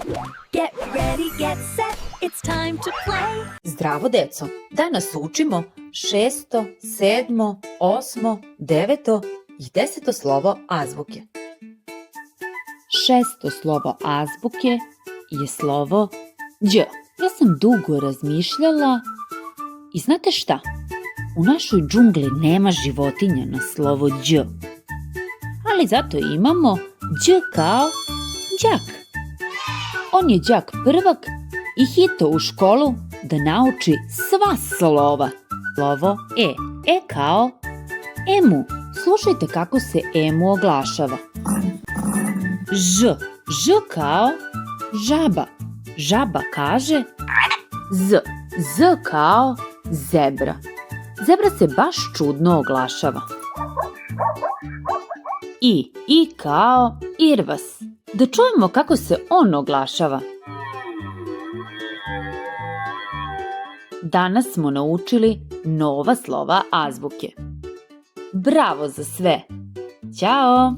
Get ready, get set, it's time to play. Zdravo deco, danas učimo 6., 7., 8., 9. i 10. slovo azbuke. 6. slovo azbuke je slovo đ. Ja sam dugo razmišljala i znate šta? U našoj džungli nema životinja na slovo đ. Ali zato imamo đ kao đak. On je đak prvak i hitao u školu da nauči sva slova. Slovo e. E kao emu. Slušajte kako se emu oglašava. Ž. Ž kao žaba. Žaba kaže z. Z kao zebra. Zebra se baš čudno oglašava. I. I kao irvas. Da čujemo kako se on oglašava. Danas smo naučili nova slova azbuke. Bravo za sve! Ćao!